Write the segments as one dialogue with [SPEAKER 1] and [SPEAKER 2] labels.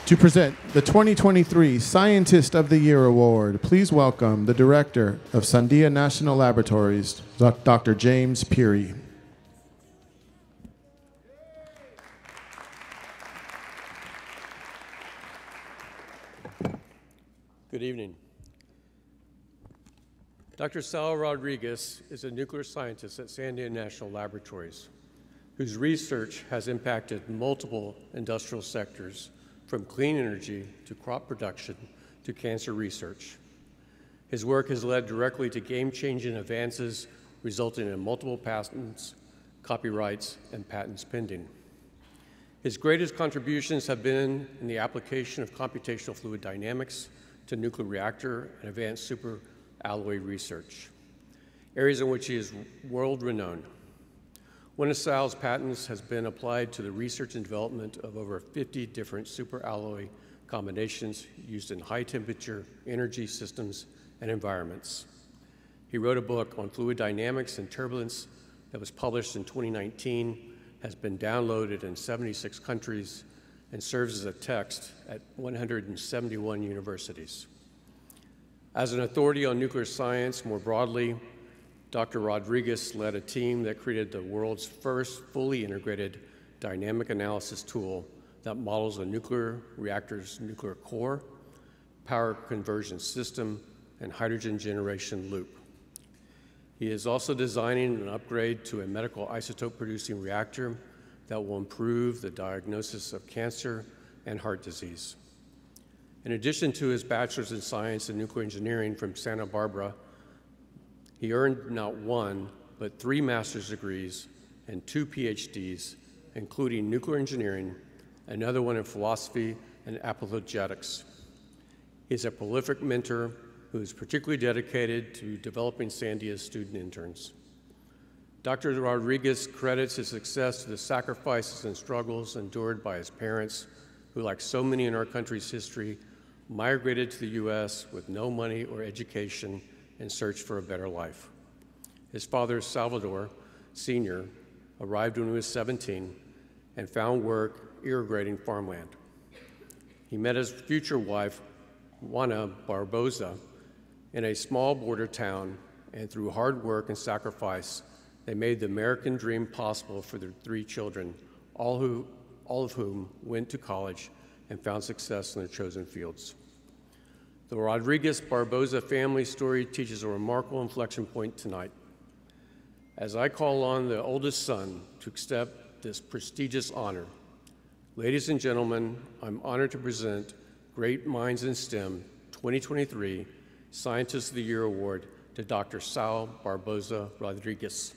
[SPEAKER 1] To present the 2023 Scientist of the Year Award, please welcome the Director of Sandia National Laboratories, Dr. James Peery.
[SPEAKER 2] Good evening. Dr. Sal Rodriguez is a nuclear scientist at Sandia National Laboratories, whose research has impacted multiple industrial sectors, from clean energy to crop production to cancer research. His work has led directly to game-changing advances, resulting in multiple patents, copyrights, and patents pending. His greatest contributions have been in the application of computational fluid dynamics to nuclear reactor and advanced superalloy research, areas in which he is world-renowned. One of Sal's patents has been applied to the research and development of over 50 different superalloy combinations used in high-temperature energy systems and environments. He wrote a book on fluid dynamics and turbulence that was published in 2019, has been downloaded in 76 countries, and serves as a text at 171 universities. As an authority on nuclear science more broadly, Dr. Rodriguez led a team that created the world's first fully integrated dynamic analysis tool that models a nuclear reactor's nuclear core, power conversion system, and hydrogen generation loop. He is also designing an upgrade to a medical isotope-producing reactor that will improve the diagnosis of cancer and heart disease. In addition to his bachelor's in science and nuclear engineering from Santa Barbara, he earned not one, but 3 master's degrees and 2 PhDs, including nuclear engineering, another one in philosophy and apologetics. He is a prolific mentor who is particularly dedicated to developing Sandia's student interns. Dr. Rodriguez credits his success to the sacrifices and struggles endured by his parents, who, like so many in our country's history, migrated to the U.S. with no money or education in search for a better life. His father, Salvador Sr., arrived when he was 17 and found work irrigating farmland. He met his future wife, Juana Barboza, in a small border town, and through hard work and sacrifice, they made the American dream possible for their 3 children, all of whom went to college and found success in their chosen fields. The Rodriguez-Barboza family story teaches a remarkable inflection point tonight. As I call on the oldest son to accept this prestigious honor, ladies and gentlemen, I'm honored to present Great Minds in STEM 2023 Scientist of the Year Award to Dr. Sal Barboza Rodriguez.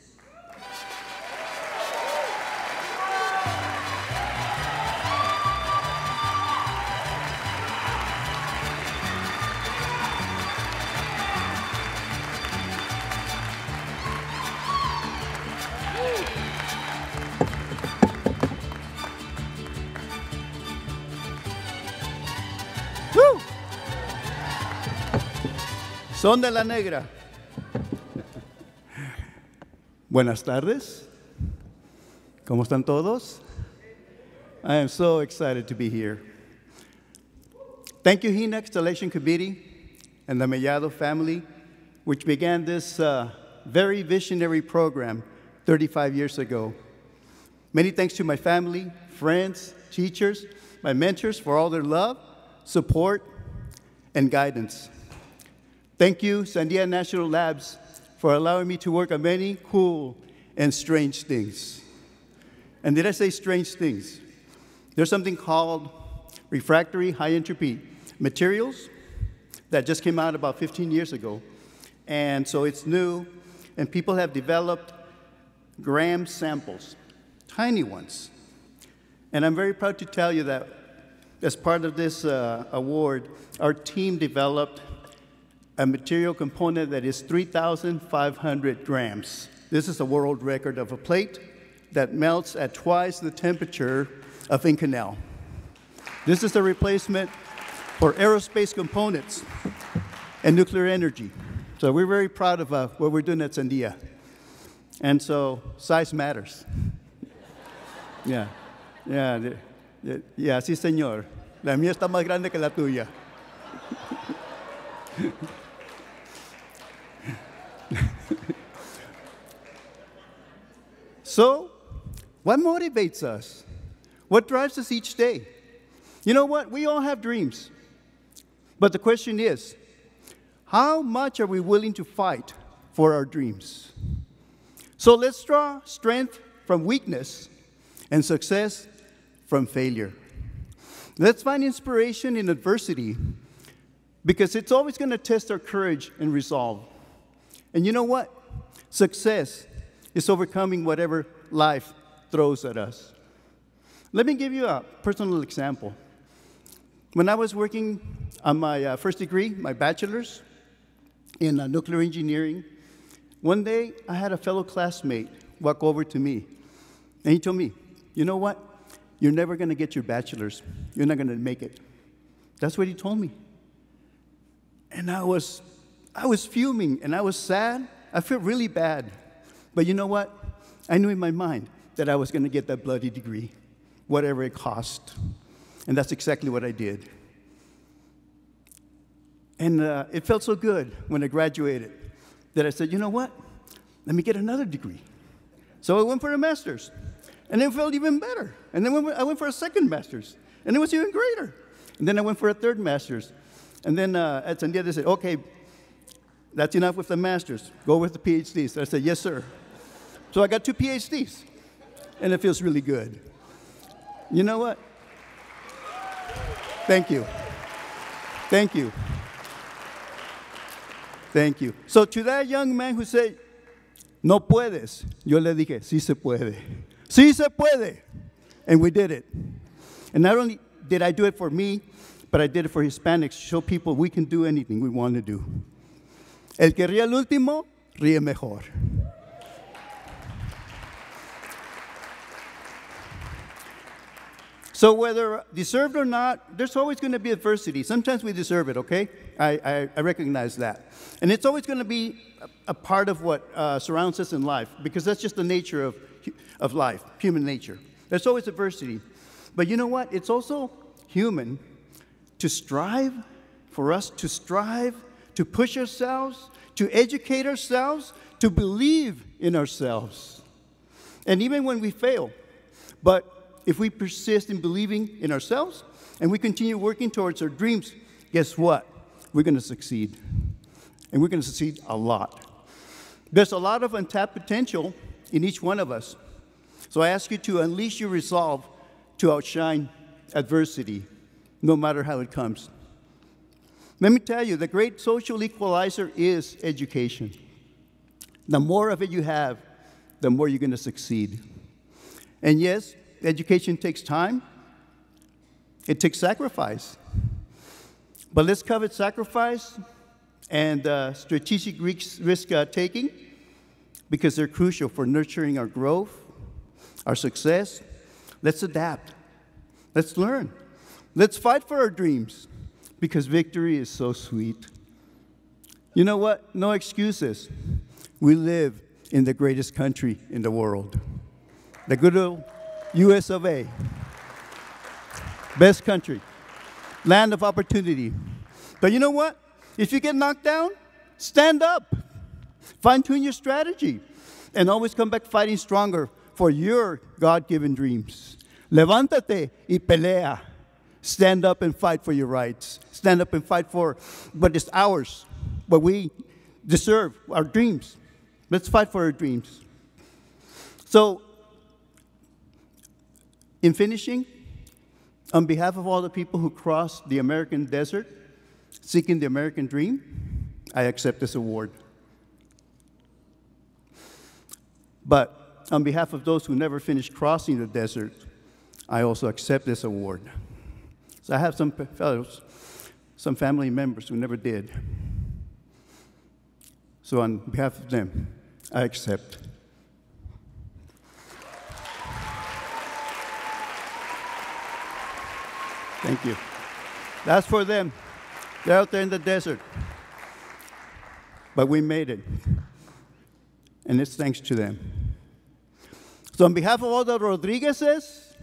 [SPEAKER 3] Son de la Negra. Buenas tardes. ¿Cómo están todos? I am so excited to be here. Thank you, HENAAC Installation Committee and the Mellado family, which began this very visionary program 35 years ago. Many thanks to my family, friends, teachers, my mentors for all their love, support, and guidance. Thank you, Sandia National Labs, for allowing me to work on many cool and strange things. And did I say strange things? There's something called refractory high entropy materials that just came out about 15 years ago. And so it's new, and people have developed gram samples, tiny ones. And I'm very proud to tell you that as part of this award, our team developed a material component that is 3,500 grams. This is a world record of a plate that melts at twice the temperature of Inconel. This is a replacement for aerospace components and nuclear energy. So we're very proud of what we're doing at Sandia. And so size matters. Yeah, sí, señor. La mía está más grande que la tuya. So, what motivates us? What drives us each day? You know what? We all have dreams. But the question is, how much are we willing to fight for our dreams? So let's draw strength from weakness and success from failure. Let's find inspiration in adversity because it's always going to test our courage and resolve. And you know what? Success is overcoming whatever life throws at us. Let me give you a personal example. When I was working on my first degree, my bachelor's in nuclear engineering, one day I had a fellow classmate walk over to me, and he told me, you know what? You're never going to get your bachelor's. You're not going to make it. That's what he told me. And I was fuming, and I was sad. I felt really bad. But you know what? I knew in my mind that I was going to get that bloody degree, whatever it cost. And that's exactly what I did. And it felt so good when I graduated that I said, you know what? Let me get another degree. So I went for a master's. And it felt even better. And then I went for a second master's. And it was even greater. And then I went for a third master's. And then at Sandia, they said, okay, that's enough with the master's. Go with the PhDs. I said, yes, sir. So I got 2 PhDs. And it feels really good. You know what? Thank you. Thank you. Thank you. So to that young man who said, no puedes, yo le dije, sí se puede. Sí se puede. And we did it. And not only did I do it for me, but I did it for Hispanics to show people we can do anything we want to do. El que ríe al último, ríe mejor. So whether deserved or not, there's always going to be adversity. Sometimes we deserve it, okay? I recognize that. And it's always going to be a part of what surrounds us in life, because that's just the nature of life, human nature. There's always adversity. But you know what? It's also human to strive, for us to strive, to push ourselves, to educate ourselves, to believe in ourselves. And even when we fail, but if we persist in believing in ourselves and we continue working towards our dreams, guess what? We're going to succeed. And we're going to succeed a lot. There's a lot of untapped potential in each one of us. So I ask you to unleash your resolve to outshine adversity, no matter how it comes. Let me tell you, the great social equalizer is education. The more of it you have, the more you're going to succeed. And yes, education takes time. It takes sacrifice. But let's covet sacrifice and strategic risk-taking because they're crucial for nurturing our growth, our success. Let's adapt. Let's learn. Let's fight for our dreams because victory is so sweet. You know what? No excuses. We live in the greatest country in the world, the good old US of A. Best country, land of opportunity. But you know what? If you get knocked down, stand up. Fine-tune your strategy. And always come back fighting stronger for your God-given dreams. Levántate y pelea. Stand up and fight for your rights. Stand up and fight for what is ours, what we deserve, our dreams. Let's fight for our dreams. So, in finishing, on behalf of all the people who crossed the American desert seeking the American dream, I accept this award. But on behalf of those who never finished crossing the desert, I also accept this award. So I have some fellows, some family members who never did. So on behalf of them, I accept. Thank you. That's for them. They're out there in the desert. But we made it. And it's thanks to them. So on behalf of all the Rodriguezes,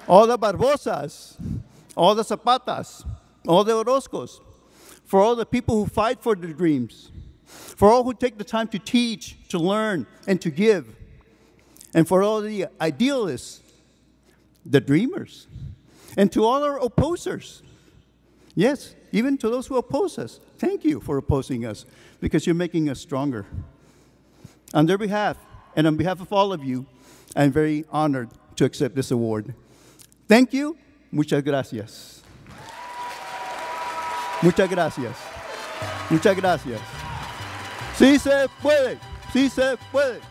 [SPEAKER 3] all the Barbozas, all the Zapatas, all the Orozcos, for all the people who fight for their dreams, for all who take the time to teach, to learn, and to give, and for all the idealists, the dreamers, and to all our opposers. Yes, even to those who oppose us. Thank you for opposing us, because you're making us stronger. On their behalf, and on behalf of all of you, I'm very honored to accept this award. Thank you. Muchas gracias. Muchas gracias. Muchas gracias. Sí se puede. Sí se puede.